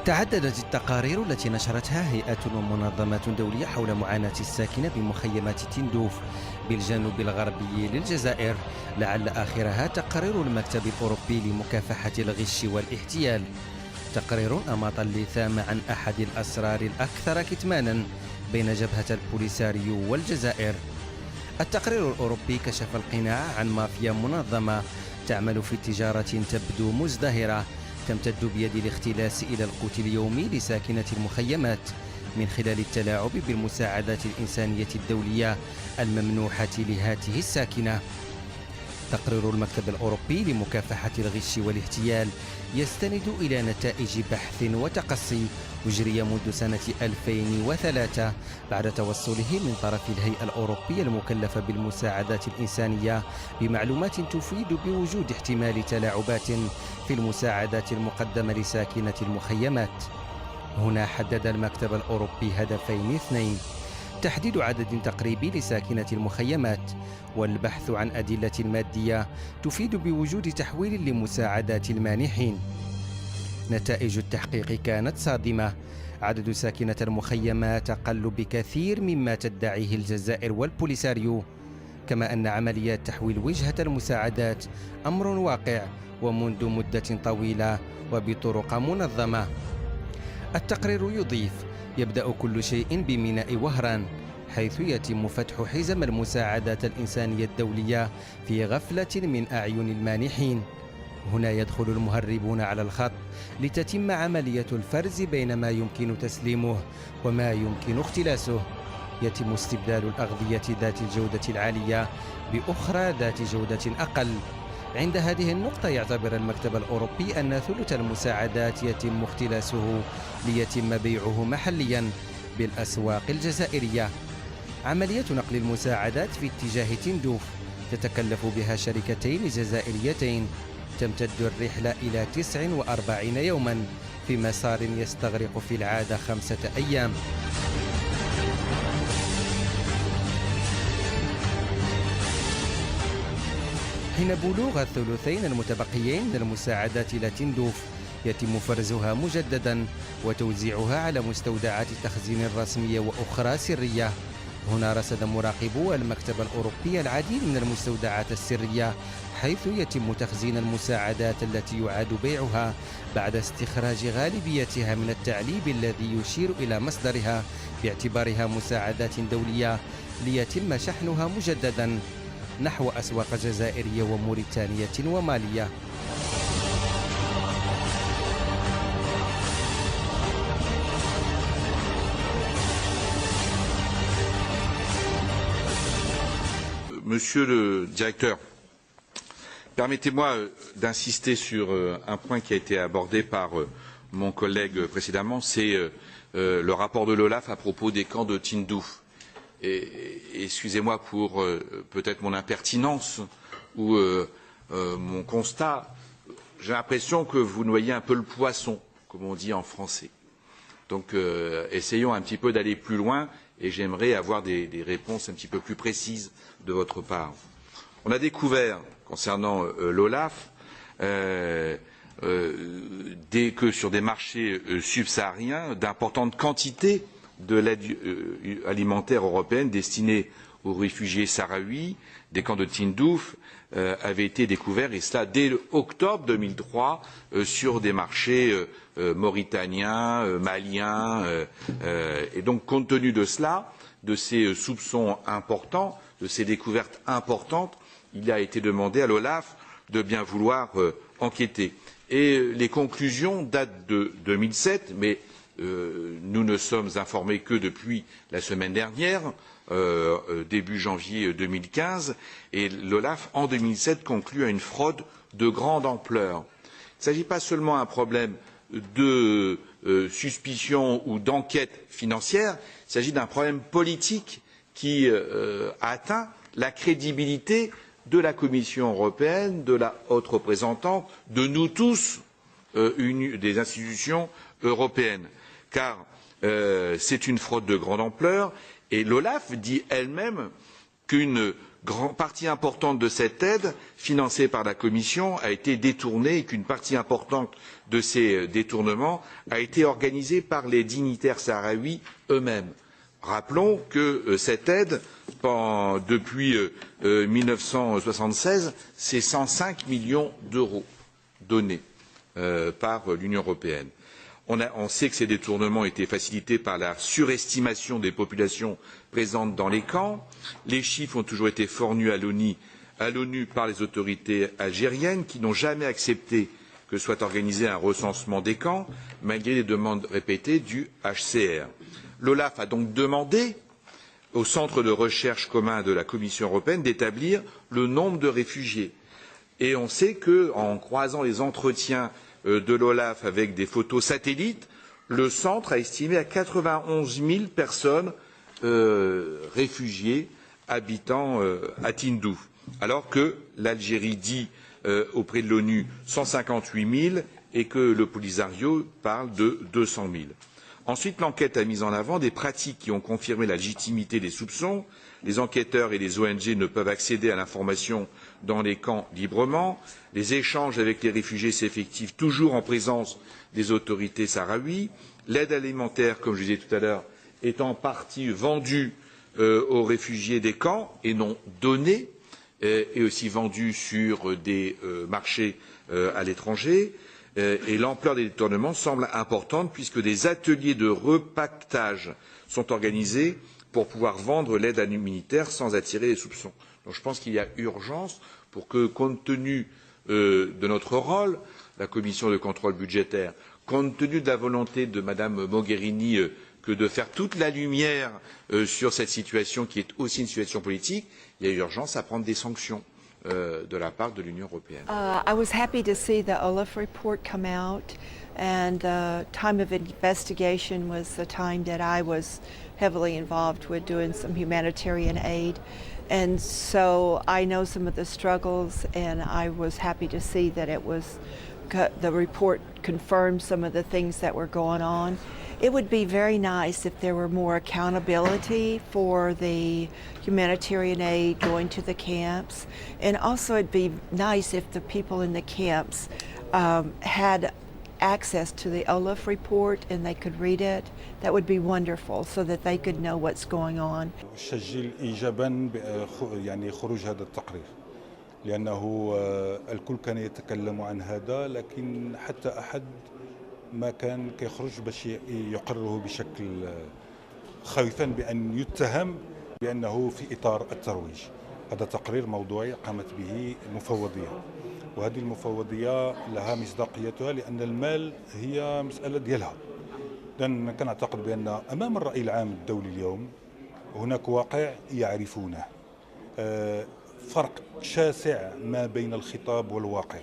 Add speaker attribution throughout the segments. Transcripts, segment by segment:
Speaker 1: تعددت التقارير التي نشرتها هيئات ومنظمات دولية حول معاناة الساكنة بمخيمات تندوف بالجنوب الغربي للجزائر، لعل آخرها تقرير المكتب الأوروبي لمكافحة الغش والاحتيال. تقرير أماط اللثام عن أحد الأسرار الأكثر كتمانا بين جبهة البوليساريو والجزائر. التقرير الأوروبي كشف القناع عن مافيا منظمة تعمل في تجارة تبدو مزدهرة تمتد بيد الاختلاس إلى القوت اليومي لساكنة المخيمات من خلال التلاعب بالمساعدات الإنسانية الدولية الممنوحة لهاته الساكنة. تقرير المكتب الأوروبي لمكافحة الغش والاحتيال يستند إلى نتائج بحث وتقصي أجري منذ سنة 2003 بعد توصله من طرف الهيئة الأوروبية المكلفة بالمساعدات الإنسانية بمعلومات تفيد بوجود احتمال تلاعبات في المساعدات المقدمة لساكنة المخيمات. هنا حدد المكتب الأوروبي هدفين اثنين: تحديد عدد تقريبي لساكنة المخيمات، والبحث عن أدلة مادية تفيد بوجود تحويل لمساعدات المانحين. نتائج التحقيق كانت صادمة: عدد ساكنة المخيمات أقل بكثير مما تدعيه الجزائر والبوليساريو، كما أن عمليات تحويل وجهة المساعدات أمر واقع ومنذ مدة طويلة وبطرق منظمة. التقرير يضيف: يبدأ كل شيء بميناء وهران، حيث يتم فتح حزم المساعدات الإنسانية الدولية في غفلة من أعين المانحين. هنا يدخل المهربون على الخط لتتم عملية الفرز بين ما يمكن تسليمه وما يمكن اختلاسه. يتم استبدال الأغذية ذات الجودة العالية بأخرى ذات جودة أقل. عند هذه النقطة يعتبر المكتب الأوروبي أن ثلث المساعدات يتم اختلاسه ليتم بيعه محليا بالأسواق الجزائرية. عملية نقل المساعدات في اتجاه تندوف تتكلف بها شركتين جزائريتين. تمتد الرحلة إلى 49 يوما في مسار يستغرق في العادة 5 أيام. حين بلوغ الثلثين المتبقيين من المساعدات إلى تندوف يتم فرزها مجددا وتوزيعها على مستودعات تخزين رسمية وأخرى سرية. هنا رصد مراقبو المكتب الأوروبي العديد من المستودعات السرية حيث يتم تخزين المساعدات التي يعاد بيعها بعد استخراج غالبيتها من التعليب الذي يشير إلى مصدرها باعتبارها مساعدات دولية، ليتم شحنها مجددا نحو أسواق جزائرية وموريتانية ومالية.
Speaker 2: Monsieur le directeur, permettez-moi d'insister sur un point qui a été abordé par mon collègue précédemment, c'est le rapport de l'OLAF à propos des camps de Tindouf. Et excusez-moi pour peut-être mon impertinence ou mon constat, j'ai l'impression que vous noyez un peu le poisson, comme on dit en français. Donc essayons un petit peu d'aller plus loin et j'aimerais avoir des réponses un petit peu plus précises de votre part. On a découvert, concernant l'OLAF, que sur des marchés subsahariens, d'importantes quantités de l'aide alimentaire européenne destinée aux réfugiés sahraouis des camps de Tindouf avaient été découverts, et cela dès octobre 2003, sur des marchés mauritaniens, maliens. Et donc, compte tenu de cela, de ces soupçons importants, de ces découvertes importantes, il a été demandé à l'OLAF de bien vouloir enquêter. Et les conclusions datent de 2007, mais nous ne sommes informés que depuis la semaine dernière, début janvier 2015, et l'OLAF, en 2007, conclut à une fraude de grande ampleur. Il ne s'agit pas seulement d'un problème de suspicion ou d'enquête financière, il s'agit d'un problème politique qui atteint la crédibilité de la Commission européenne, de la haute représentante, de nous tous, des institutions européennes. Car c'est une fraude de grande ampleur et l'OLAF dit elle-même qu'une partie importante de cette aide financée par la Commission a été détournée et qu'une partie importante de ces détournements a été organisée par les dignitaires sahraouis eux-mêmes. Rappelons que cette aide, depuis 1976, c'est 105 millions d'euros donnés par l'Union européenne. On sait que ces détournements étaient facilités par la surestimation des populations présentes dans les camps. Les chiffres ont toujours été fournis à l'ONU par les autorités algériennes qui n'ont jamais accepté que soit organisé un recensement des camps, malgré les demandes répétées du HCR. L'OLAF a donc demandé au centre de recherche commun de la Commission européenne d'établir le nombre de réfugiés. Et on sait qu'en croisant les entretiens de l'OLAF avec des photos satellites, le centre a estimé à 91 000 personnes réfugiées habitant à Tindouf, alors que l'Algérie dit auprès de l'ONU 158 000 et que le Polisario parle de 200 000. Ensuite, l'enquête a mis en avant des pratiques qui ont confirmé la légitimité des soupçons. Les enquêteurs et les ONG ne peuvent accéder à l'information dans les camps librement. Les échanges avec les réfugiés s'effectuent toujours en présence des autorités sahraouies. L'aide alimentaire, comme je disais tout à l'heure, est en partie vendue aux réfugiés des camps et non donnée, et aussi vendue sur des marchés à l'étranger. Et l'ampleur des détournements semble importante puisque des ateliers de repaquetage sont organisés pour pouvoir vendre l'aide humanitaire sans attirer les soupçons. Donc je pense qu'il y a urgence pour que, compte tenu de notre rôle, la commission de contrôle budgétaire, compte tenu de la volonté de Mme Mogherini que de faire toute la lumière sur cette situation qui est aussi une situation politique, il y a urgence à prendre des sanctions de la part de l'Union européenne.
Speaker 3: I was happy to see the Olaf report come out, and time of investigation was the time that I was heavily involved with doing some humanitarian aid, and so I know some of the struggles, and I was happy to see that the report confirmed some of the things that were going on. It would be very nice if there were more accountability for the humanitarian aid going to the camps. And also it'd be nice if the people in the camps had access to the Olaf report and they could read it. That would be wonderful so that they could know what's going on.
Speaker 4: أشجل إيجابا يعني خروج هذا التقرير لأنه الكل كان يتكلم عن هذا لكن حتى أحد ما كان كيخرج باش يقرره بشكل خوفا بأن يتهم بأنه في إطار الترويج. هذا تقرير موضوعي قامت به المفوضية، وهذه المفوضية لها مصداقيتها لأن المال هي مسألة ديالها. لأن كنعتقد بأن أمام الرأي العام الدولي اليوم هناك واقع يعرفونه، فرق شاسع ما بين الخطاب والواقع،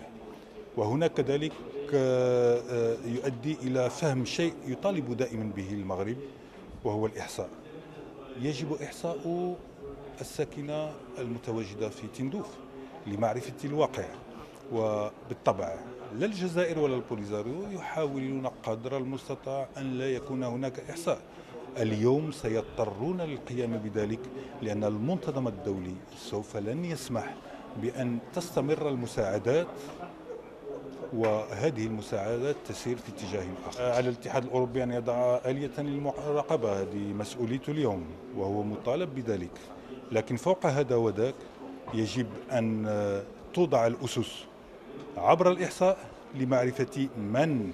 Speaker 4: وهناك كذلك يؤدي إلى فهم شيء يطالب دائما به المغرب وهو الإحصاء. يجب إحصاء الساكنة المتواجدة في تندوف لمعرفة الواقع، وبالطبع لا الجزائر ولا البوليزاريو يحاولون قدر المستطاع أن لا يكون هناك إحصاء. اليوم سيضطرون للقيام بذلك لأن المنتظم الدولي سوف لن يسمح بأن تستمر المساعدات وهذه المساعدات تسير في اتجاه آخر. على الاتحاد الأوروبي أن يضع آلية للمراقبة، هذه مسؤوليته اليوم وهو مطالب بذلك، لكن فوق هذا وذاك يجب أن توضع الأسس عبر الإحصاء لمعرفة من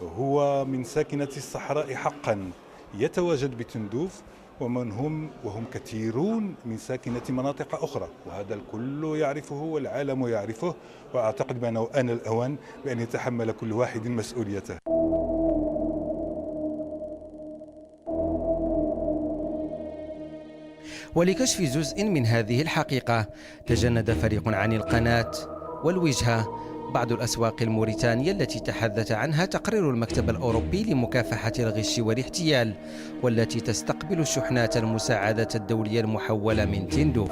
Speaker 4: هو من ساكنة الصحراء حقا يتواجد بتندوف وهم كثيرون من ساكنة مناطق أخرى، وهذا الكل يعرفه والعالم يعرفه، وأعتقد بأنه آن الأوان بأن يتحمل كل واحد مسؤوليته.
Speaker 1: ولكشف جزء من هذه الحقيقة تجند فريق عن القناة والوجهة بعض الأسواق الموريتانية التي تحدث عنها تقرير المكتب الأوروبي لمكافحة الغش والاحتيال، والتي تستقبل الشحنات المساعدة الدولية المحولة من تندوف.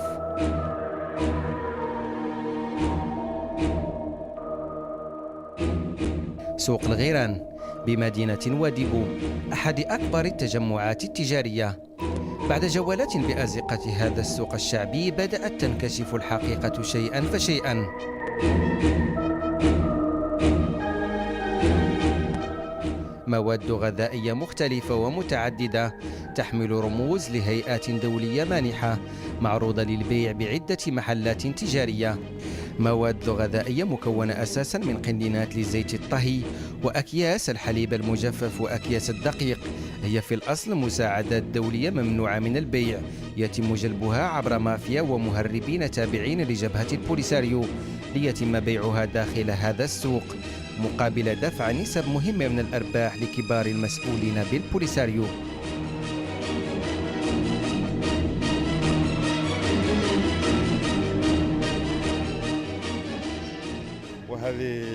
Speaker 1: سوق الغيران بمدينة واديبو، أحد أكبر التجمعات التجارية، بعد جولات بأزقة هذا السوق الشعبي بدأت تنكشف الحقيقة شيئا فشيئا. مواد غذائية مختلفة ومتعددة تحمل رموز لهيئات دولية مانحة معروضة للبيع بعدة محلات تجارية. مواد غذائية مكونة أساساً من قندينات لزيت الطهي وأكياس الحليب المجفف وأكياس الدقيق. هي في الأصل مساعدات دولية ممنوعة من البيع يتم جلبها عبر مافيا ومهربين تابعين لجبهة البوليساريو ليتم بيعها داخل هذا السوق مقابل دفع نسب مهمة من الأرباح لكبار المسؤولين بالبوليساريو.
Speaker 5: وهذه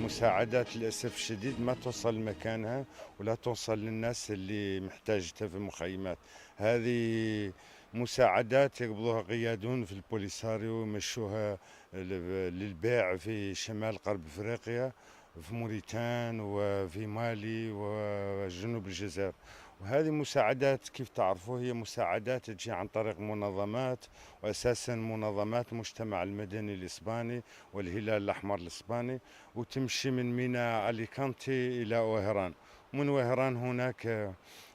Speaker 5: مساعدات للأسف الشديد ما توصل لمكانها ولا توصل للناس اللي محتاجتها في المخيمات. هذه مساعدات يقبضوها قيادون في البوليساريو ويمشوها للبيع في شمال غرب افريقيا، في موريتان وفي مالي وجنوب الجزائر. وهذه مساعدات كيف تعرفوا هي مساعدات تجي عن طريق منظمات، وأساسا منظمات المجتمع المدني الإسباني والهلال الأحمر الإسباني، وتمشي من ميناء أليكانتي إلى وهران. من وهران هناك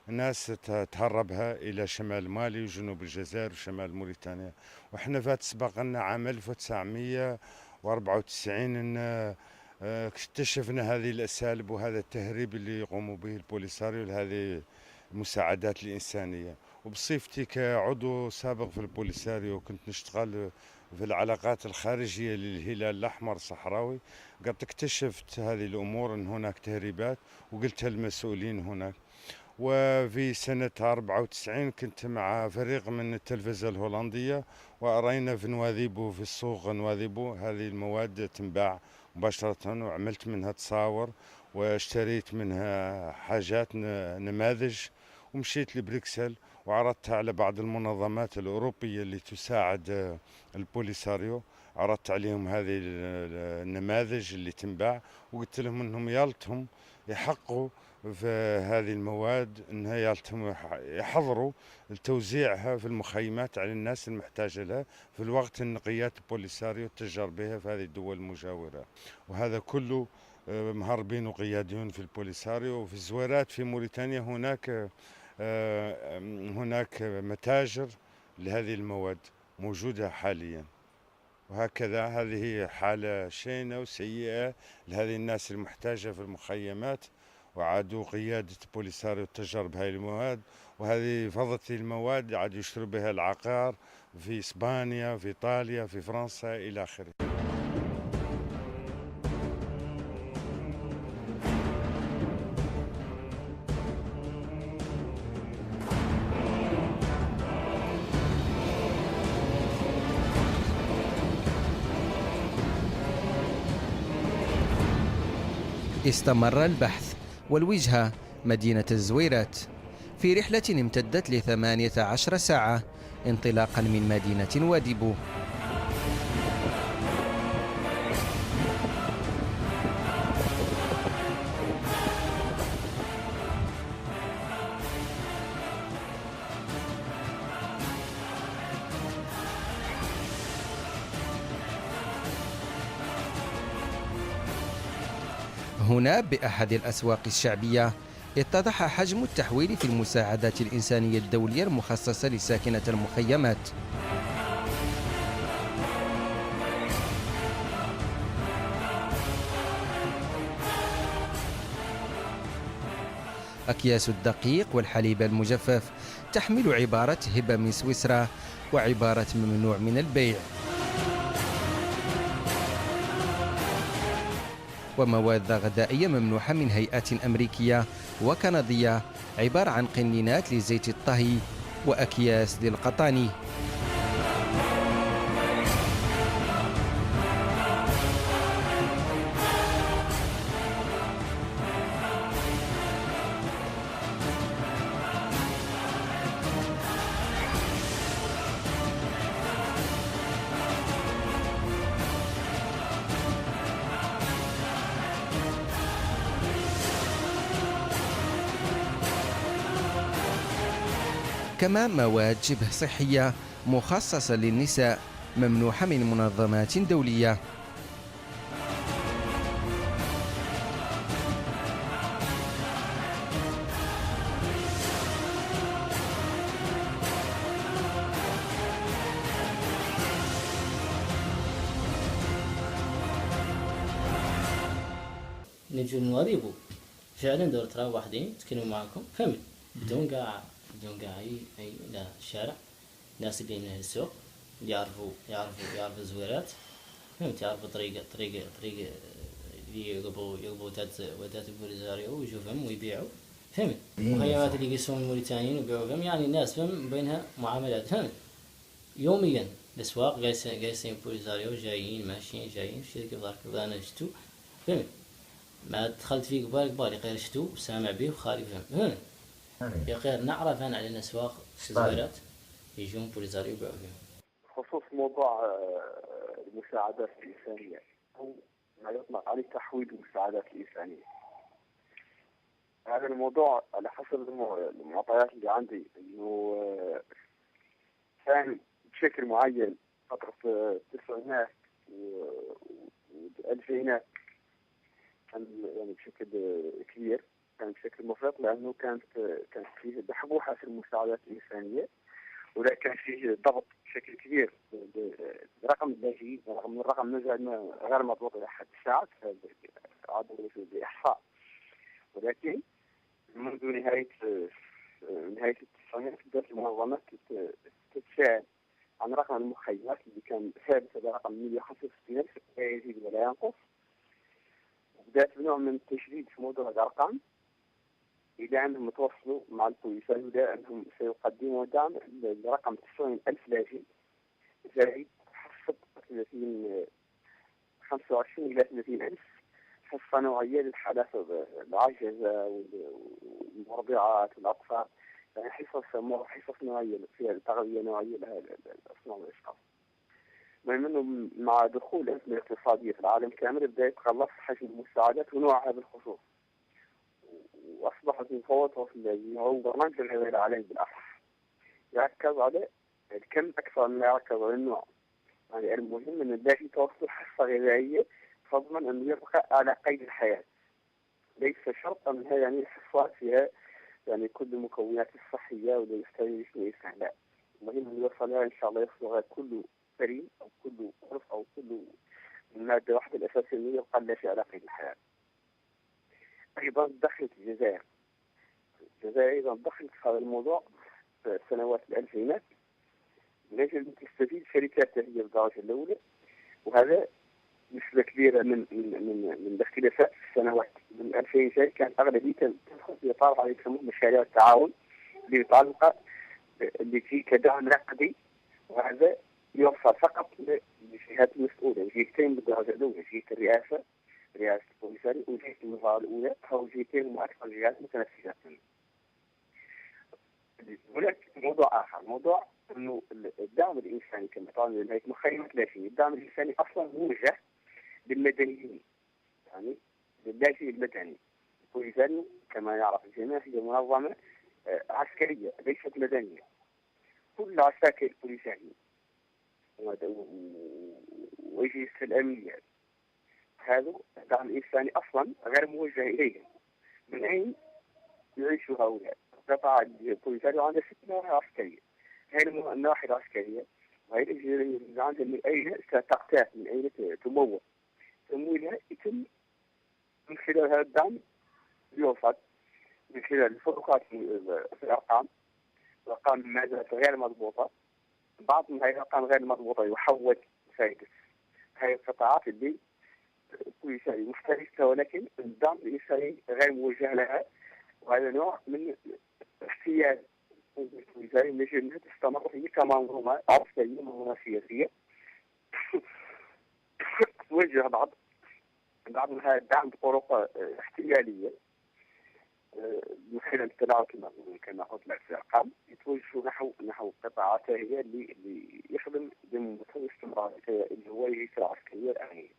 Speaker 5: ناس تهربها إلى شمال مالي وجنوب الجزائر وشمال موريتانيا. وإحنا فات سبق لنا عام 1994 أن اكتشفنا هذه الأساليب وهذا التهريب اللي يقوموا به البوليساريو لهذه المساعدات الإنسانية. وبصفتي كعضو سابق في البوليساريو كنت نشتغل في العلاقات الخارجية للهلال الأحمر الصحراوي، قد اكتشفت هذه الأمور أن هناك تهريبات وقلتها المسؤولين هناك. وفي سنة 94 كنت مع فريق من التلفزة الهولندية وأرينا في نواذيبو في السوق نواذيبو هذه المواد تنباع مباشرة، وعملت منها تصاور واشتريت منها حاجات نماذج، ومشيت لبريكسل وعرضتها على بعض المنظمات الأوروبية اللي تساعد البوليساريو. عرضت عليهم هذه النماذج اللي تنباع وقلت لهم انهم يالتهم يحقوا في هذه المواد انها يالتهم يحضروا توزيعها في المخيمات على الناس المحتاجة لها في الوقت النقيات البوليساريو تجار بها في هذه الدول المجاورة. وهذا كله مهربين وقياديون في البوليساريو. وفي الزويرات في موريتانيا هناك متاجر لهذه المواد موجودة حاليا. وهكذا هذه حالة شينة وسيئة لهذه الناس المحتاجة في المخيمات، وعادوا قيادة بوليساريو التجار بهذه المواد. وهذه فضة المواد عاد يشتروا بها العقار في إسبانيا في إيطاليا في فرنسا إلى آخره.
Speaker 1: استمر البحث والوجهة مدينة الزويرات في رحلة امتدت ل18 ساعة انطلاقا من مدينة واديبو. هنا بأحد الأسواق الشعبية اتضح حجم التحويل في المساعدات الإنسانية الدولية المخصصة لساكنة المخيمات. أكياس الدقيق والحليب المجفف تحمل عبارة هبة من سويسرا وعبارة ممنوع من البيع. ومواد غذائية ممنوحة من هيئات أمريكية وكندية عبارة عن قنينات لزيت الطهي وأكياس للقطاني. كما مواد شبه صحية مخصصة للنساء ممنوحة من منظمات دولية.
Speaker 6: نجوا نوريبو فعلا دور ترى واحدين يتكلموا معكم فهمت بدون قاع اي لا الشارع ناس اللي من السوق يعرفوا الزويرات فهمت يعرفوا طريقة اللي يقبوا ودات البوليزاريو ويشوفهم ويبيعوا فهمت مخيمات اللي يقيسون الموريتانيين ويبيعوا فهم يعني الناس فهم بينها معاملات فهمت يوميا الاسواق قايسين بوليزاريو جايين ماشيين جايين شي كيف ضارك انا شفتو فهمت ما دخلت فيه قبالي غير شتو وسامع به وخالي فهم يا غير نعرف أنا على الأسواق الزويرات يجون بوليزاريو يبيعوا فيهم.
Speaker 7: خصوص موضوع المساعدات الإنسانية أو ما يطلق عليه تحويل المساعدات الإنسانية. هذا الموضوع على حسب المعطيات اللي عندي إنه كان بشكل معين فترة التسعينات والألفينات كان يعني بشكل كبير كان بشكل مفرط لأنه كان فيه بحبوحة في المساعدات الإنسانية ولا كان فيه ضغط بشكل كبير برقم اللاجئين رغم من الرقم غير مضبوط إلى حد الساعة عادوا بإحصاء ولكن منذ نهاية التسعينات بدأت المنظمات تتساءل عن رقم المخيمات اللي كان ثابت على رقم 165,000 لا يزيد ولا ينقص. بدأت بنوع من التشديد في موضوع الأرقام إلى أنهم توصلوا مع البوليس إلى أنهم سيقدموا دعم لرقم 90,000 لاجئ زائد حصة 25 إلى 30,000 حصة نوعية للحالات العاجزة والمرضعات والأطفال يعني حصص نوعية فيها تغذية نوعية لها الأصناف والأشخاص. المهم أنه مع دخول الأزمة الاقتصادية في العالم كامل بدأ يتقلص حجم المساعدات ونوعها بالخصوص وأصبحت مفوضة في الذي هو برنامج الغذاء العالمي بالأصح يركز على الكم أكثر من يركز على النوع. يعني المهم أن اللاجئ توصل حصة غذائية تضمن أنه يبقى على قيد الحياة ليس شرطا منها يعني حصات فيها يعني كل المكونات الصحية ولا يحتاج ليس لا المهم أن يوصلها إن شاء الله يوصلها كله سليم أو كله قرص أو كله المادة واحدة الأساسية يبقى لا شيء على قيد الحياة. أيضا دخلت الجزائر أيضا دخلت في هذا الموضوع في السنوات الألفينات لأجل أن تستفيد شركات هي بالدرجة الأولى وهذا نسبة كبيرة من الاختلافات في السنوات من 2000 جاي كانت أغلبية تدخل في إطار على يسموه مشاريع التعاون اللي يتعلق اللي فيه كدعم نقدي وهذا يوصل فقط للجهات المسؤولة الجهتين بالدرجة الأولى جهة رئاسة البوليساريو وجهة الوزارة الأولى أو جهتين هم أكثر جهات متنفذات. هناك موضوع آخر موضوع إنه الدعم الإنساني كما قالوا لهذه مخيمات لاجئين الدعم الإنساني أصلا موجه للمدنيين يعني للاجئ المدني. البوليساريو كما يعرف الجميع هي منظمة عسكرية ليست مدنية. كل عساكر البوليساريو ويجلس الأمنية هذا الدعم الإنساني أصلا غير موجه إليهم. من أين يعيشوا هؤلاء؟ قطاع البوليساريو عنده 6 نواحي عسكرية. هذه النواحي العسكرية وهي اللي عندها من أين ستقتات من أين تمول تمويلها يتم من خلال هذا الدعم يوصل من خلال الفروقات في الأرقام ما زالت غير مضبوطة. بعض من هذه الأرقام غير مضبوطة يحول فائدة هذه القطاعات اللي البوليساريو مختلفة ولكن الدعم الإنساني غير موجه لها وهذا نوع من احتياج البوليساريو من أجل أنها تستمر هي كمنظومة عسكرية منظومة سياسية توجه بعض من هذا الدعم بطرق احتيالية من خلال التلاعب كما قلت لك في الأرقام يتوجهوا نحو قطاعات هي اللي يخدم بمستوى استمرارية اللي هو الجيش العسكرية الأمنية.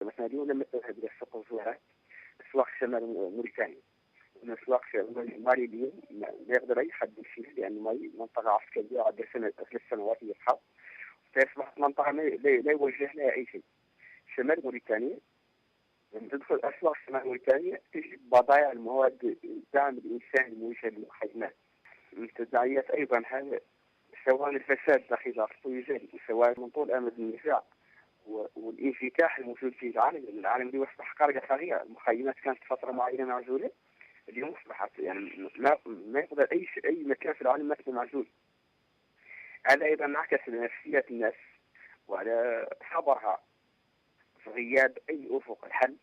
Speaker 7: مثلا اليوم لما تذهب إلى سوق الزوارات أسواق شمال موريتانيا في نفس الوقت مالي اليوم ما يقدر أي حد يشيل، لأن مالي منطقة عسكرية عدة 3 سنوات هي الحرب، فأصبحت منطقة لا يوجه لها أي شيء. شمال موريتانيا لما تدخل أسواق شمال موريتانيا تجد بضائع المواد الدعم الإنساني الموجهة للمخيمات. من التداعيات أيضا هذا سواء الفساد داخل الطويجات وسواء من طول أمد النزاع والانفتاح الموجود في العالم، لأن العالم اليوم أصبح قرية صغيرة، المخيمات كانت فترة معينة معزولة، اليوم أصبحت يعني ما يقدر أي مكان في العالم ما يكون معزول. هذا أيضا انعكس على نفسية الناس وعلى صبرها في غياب أي أفق الحل،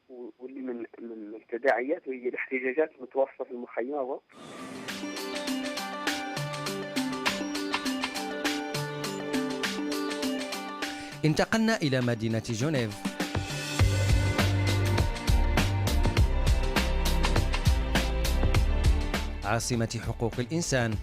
Speaker 7: واللي من التداعيات وهي الاحتجاجات المتوسطة في المخيمات.
Speaker 1: انتقلنا إلى مدينة جنيف. عاصمة حقوق الإنسان.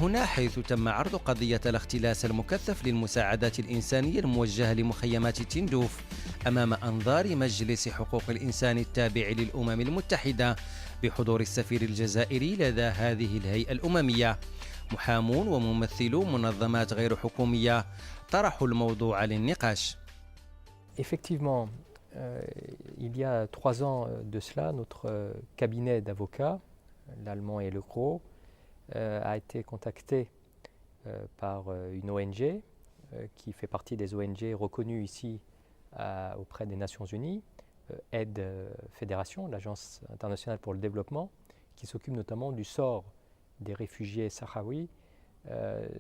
Speaker 1: هنا حيث تم عرض قضية الاختلاس المكثف للمساعدات الإنسانية الموجهة لمخيمات تندوف أمام أنظار مجلس حقوق الإنسان التابع للأمم المتحدة بحضور السفير الجزائري لدى هذه الهيئة الأممية. محامون وممثلو منظمات غير حكومية طرحوا الموضوع للنقاش.
Speaker 8: Effectivement, il y a 3 ans de cela, notre cabinet d'avocats, l'allemand et le gros, a été contacté par une ONG qui fait partie des ONG reconnues ici auprès des Nations Unies, Aide Fédération, l'Agence internationale pour le développement, qui s'occupe notamment du sort des réfugiés sahraouis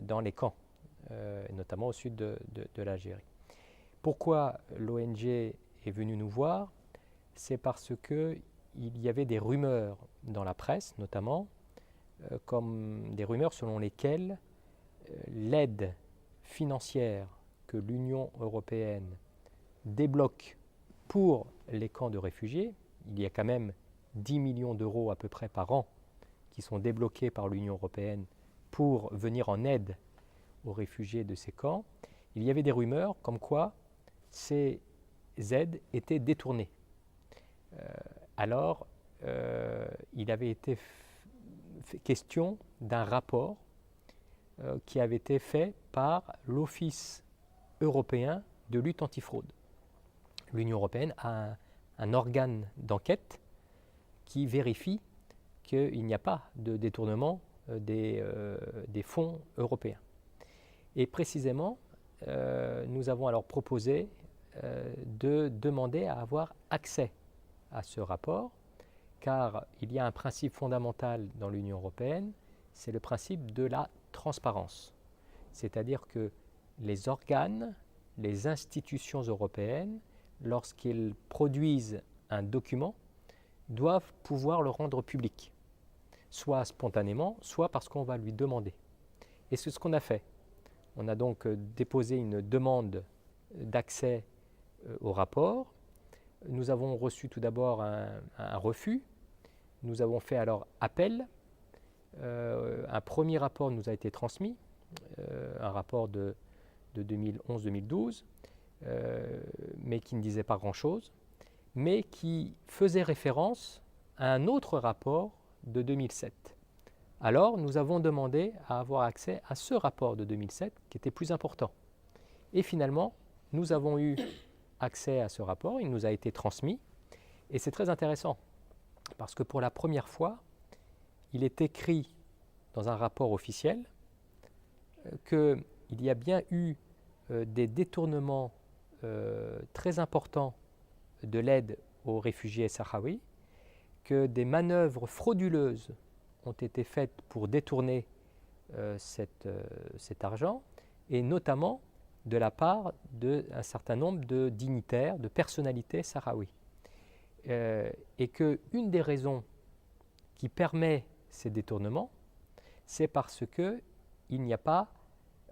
Speaker 8: dans les camps, notamment au sud de l'Algérie. Pourquoi l'ONG est venue nous voir? C'est parce qu'il y avait des rumeurs dans la presse, notamment, comme des rumeurs selon lesquelles l'aide financière que l'Union européenne débloque pour les camps de réfugiés, il y a quand même 10 millions d'euros à peu près par an qui sont débloqués par l'Union européenne pour venir en aide aux réfugiés de ces camps. Il y avait des rumeurs comme quoi ces aides étaient détournées. Alors, il avait été question d'un rapport qui avait été fait par l'Office européen de lutte antifraude. L'Union européenne a un organe d'enquête qui vérifie qu'il n'y a pas de détournement des fonds européens. Et précisément, nous avons alors proposé de demander à avoir accès à ce rapport, car il y a un principe fondamental dans l'Union européenne, c'est le principe de la transparence. C'est-à-dire que les organes, les institutions européennes, lorsqu'ils produisent un document, doivent pouvoir le rendre public, soit spontanément, soit parce qu'on va lui demander. Et c'est ce qu'on a fait. On a donc déposé une demande d'accès au rapport. Nous avons reçu tout d'abord un refus. Nous avons fait alors appel. Un premier rapport nous a été transmis, un rapport de 2011-2012, mais qui ne disait pas grand-chose, mais qui faisait référence à un autre rapport de 2007. Alors, nous avons demandé à avoir accès à ce rapport de 2007, qui était plus important. Et finalement, nous avons eu accès à ce rapport, il nous a été transmis, et c'est très intéressant, parce que pour la première fois, il est écrit dans un rapport officiel qu'il y a bien eu des détournements très importants de l'aide aux réfugiés sahraouis, que des manœuvres frauduleuses ont été faites pour détourner cet argent, et notamment de la part d'un certain nombre de dignitaires, de personnalités sahraouis. Et qu'une des raisons qui permet ces détournements, c'est parce qu'il n'y a pas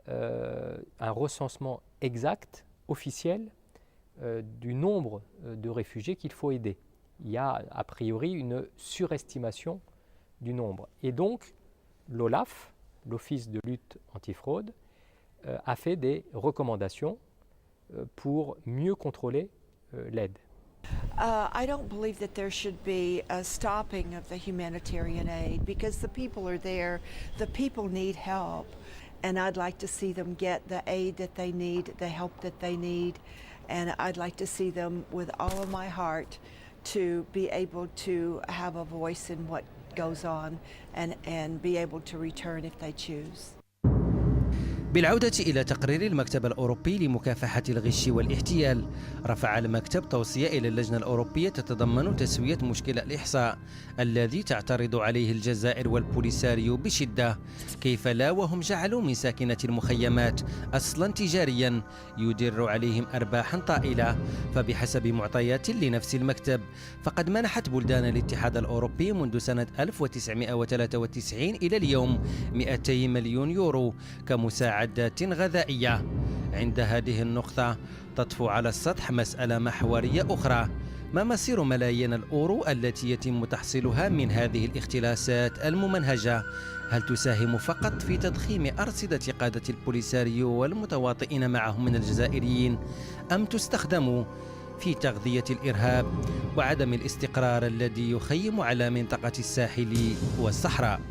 Speaker 8: un recensement exact, officiel, du nombre de réfugiés qu'il faut aider. Il y a a priori une surestimation du nombre. Et donc, l'OLAF, l'Office de lutte antifraude, a fait des recommandations pour mieux contrôler l'aide.
Speaker 3: I don't believe that there should be a stopping of the humanitarian aid because the people are there, the people need help, and I'd like to see them get the aid that they need, the help that they need, and I'd like to see them with all of my heart to be able to have a voice in what goes on and be able to return if they choose.
Speaker 1: بالعودة إلى تقرير المكتب الأوروبي لمكافحة الغش والاحتيال، رفع المكتب توصية إلى اللجنة الأوروبية تتضمن تسوية مشكل الإحصاء الذي تعترض عليه الجزائر والبوليساريو بشدة. كيف لا وهم جعلوا من ساكنة المخيمات أصلا تجاريا يدر عليهم أرباحا طائلة. فبحسب معطيات لنفس المكتب فقد منحت بلدان الاتحاد الأوروبي منذ سنة 1993 إلى اليوم 200 مليون يورو كمساعدة غذائية. عند هذه النقطة تطفو على السطح مسألة محورية أخرى: ما مصير ملايين الأورو التي يتم تحصيلها من هذه الاختلاسات الممنهجة؟ هل تساهم فقط في تضخيم أرصدة قادة البوليساريو والمتواطئين معهم من الجزائريين، أم تستخدم في تغذية الإرهاب وعدم الاستقرار الذي يخيم على منطقة الساحل والصحراء؟